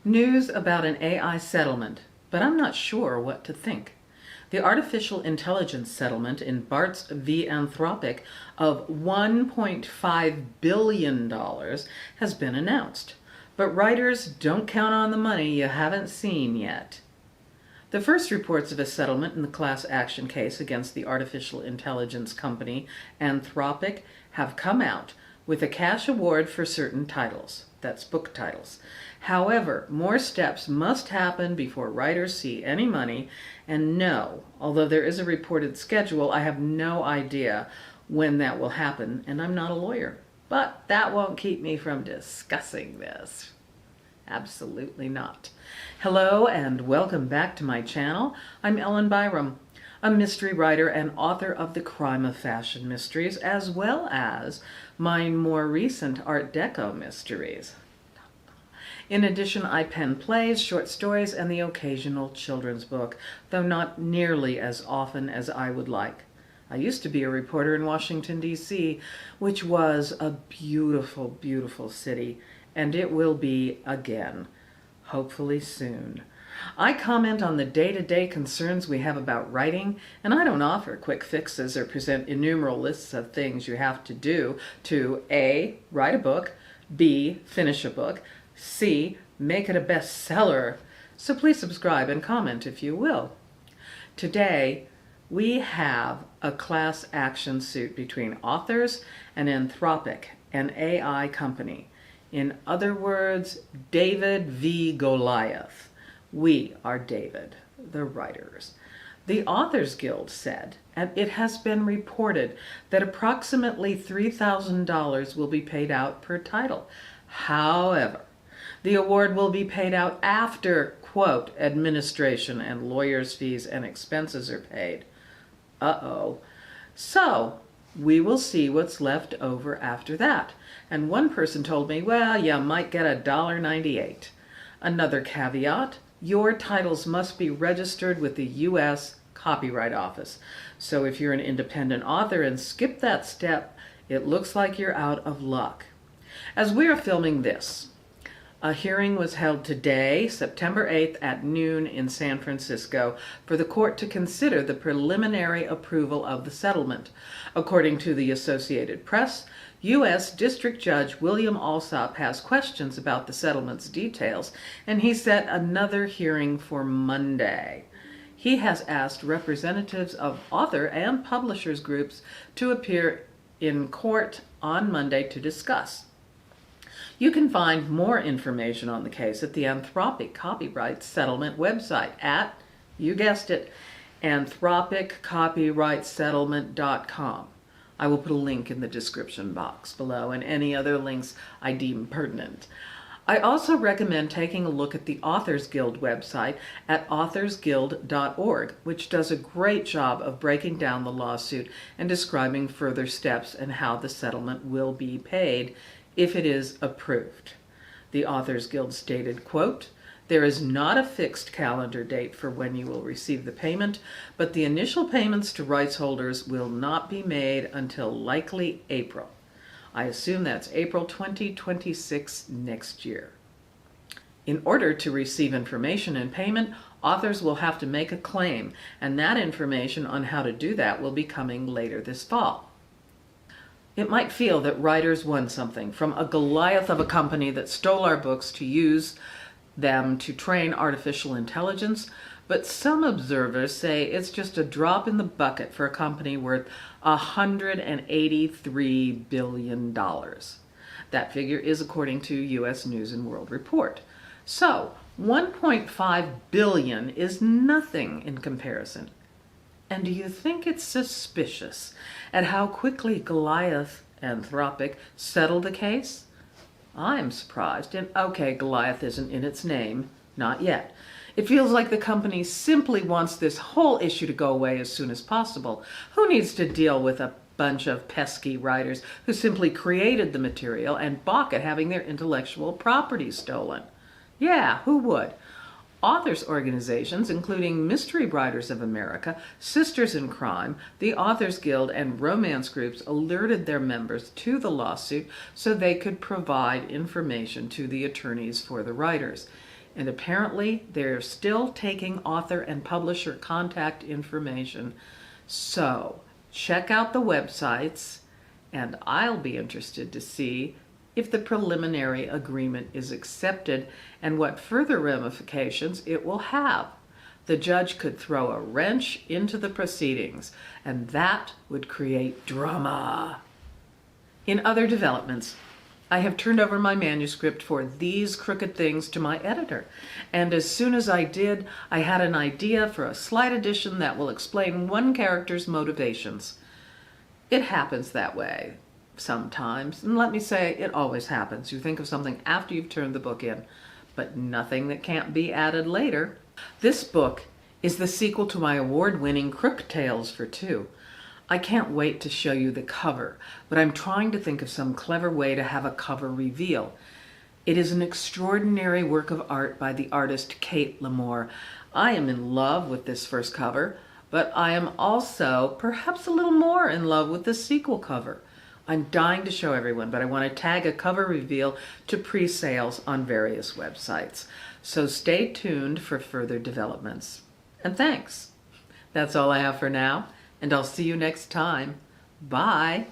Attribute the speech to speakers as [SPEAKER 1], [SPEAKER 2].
[SPEAKER 1] News about an AI settlement, but I'm not sure what to think. The artificial intelligence settlement in Bart's v. Anthropic of $1.5 billion has been announced, but writers don't count on the money you haven't seen yet. The first reports of a settlement in the class action case against the artificial intelligence company Anthropic have come out with a cash award for certain titles. That's book titles. However, more steps must happen before writers see any money, and no, although there is a reported schedule, I have no idea when that will happen, and I'm not a lawyer. But that won't keep me from discussing this. Absolutely not. Hello and welcome back to my channel. I'm Byerrum, a mystery writer and author of The Crime of Fashion Mysteries, as well as my more recent Art Deco mysteries. In addition, I pen plays, short stories, and the occasional children's book, though not nearly as often as I would like. I used to be a reporter in Washington, D.C., which was a beautiful, beautiful city, and it will be again, hopefully soon. I comment on the day-to-day concerns we have about writing, and I don't offer quick fixes or present innumerable lists of things you have to do to A, write a book, B, finish a book, C, make it a bestseller. So please subscribe and comment if you will. Today, we have a class action suit between authors and Anthropic, an AI company. In other words, David v. Goliath. We are David, the writers. The Authors Guild said, and it has been reported, that approximately $3,000 will be paid out per title. However, the award will be paid out after, quote, administration and lawyers' fees and expenses are paid. Uh-oh. So, we will see what's left over after that. And one person told me, well, you might get $1.98. Another caveat, your titles must be registered with the U.S. Copyright Office. So if you're an independent author and skip that step, it looks like you're out of luck. As we are filming this, a hearing was held today, September 8th at noon in San Francisco for the court to consider the preliminary approval of the settlement. According to the Associated Press, U.S. District Judge William Alsop has questions about the settlement's details, and he set another hearing for Monday. He has asked representatives of author and publishers groups to appear in court on Monday to discuss. You can find more information on the case at the Anthropic Copyright Settlement website at, you guessed it, anthropiccopyrightsettlement.com. I will put a link in the description box below and any other links I deem pertinent. I also recommend taking a look at the Authors Guild website at authorsguild.org, which does a great job of breaking down the lawsuit and describing further steps and how the settlement will be paid if it is approved. The Authors Guild stated, quote, there is not a fixed calendar date for when you will receive the payment, but the initial payments to rights holders will not be made until likely April. I assume that's April 2026 next year. In order to receive information and payment, authors will have to make a claim, and that information on how to do that will be coming later this fall. It might feel that writers won something from a Goliath of a company that stole our books to use them to train artificial intelligence, but some observers say it's just a drop in the bucket for a company worth $183 billion. That figure is according to U.S. News and World Report. So, $1.5 billion is nothing in comparison. And do you think it's suspicious at how quickly Goliath, Anthropic, settled the case? I'm surprised, and okay, Goliath isn't in its name, not yet. It feels like the company simply wants this whole issue to go away as soon as possible. Who needs to deal with a bunch of pesky writers who simply created the material and balk at having their intellectual property stolen? Yeah, who would? Authors organizations, including Mystery Writers of America, Sisters in Crime, the Authors Guild, and romance groups alerted their members to the lawsuit so they could provide information to the attorneys for the writers. and apparently they're still taking author and publisher contact information. So check out the websites, and I'll be interested to see if the preliminary agreement is accepted and what further ramifications it will have. The judge could throw a wrench into the proceedings, and that would create drama. In other developments, I have turned over my manuscript for These Crooked Things to my editor, and as soon as I did, I had an idea for a slight addition that will explain one character's motivations. It happens that way sometimes, and let me say, it always happens. You think of something after you've turned the book in, but nothing that can't be added later. This book is the sequel to my award-winning Crook Tales for Two. I can't wait to show you the cover, but I'm trying to think of some clever way to have a cover reveal. It is an extraordinary work of art by the artist Kate Lamore. I am in love with this first cover, but I am also perhaps a little more in love with the sequel cover. I'm dying to show everyone, but I want to tag a cover reveal to pre-sales on various websites. So stay tuned for further developments. And thanks. That's all I have for now, and I'll see you next time. Bye.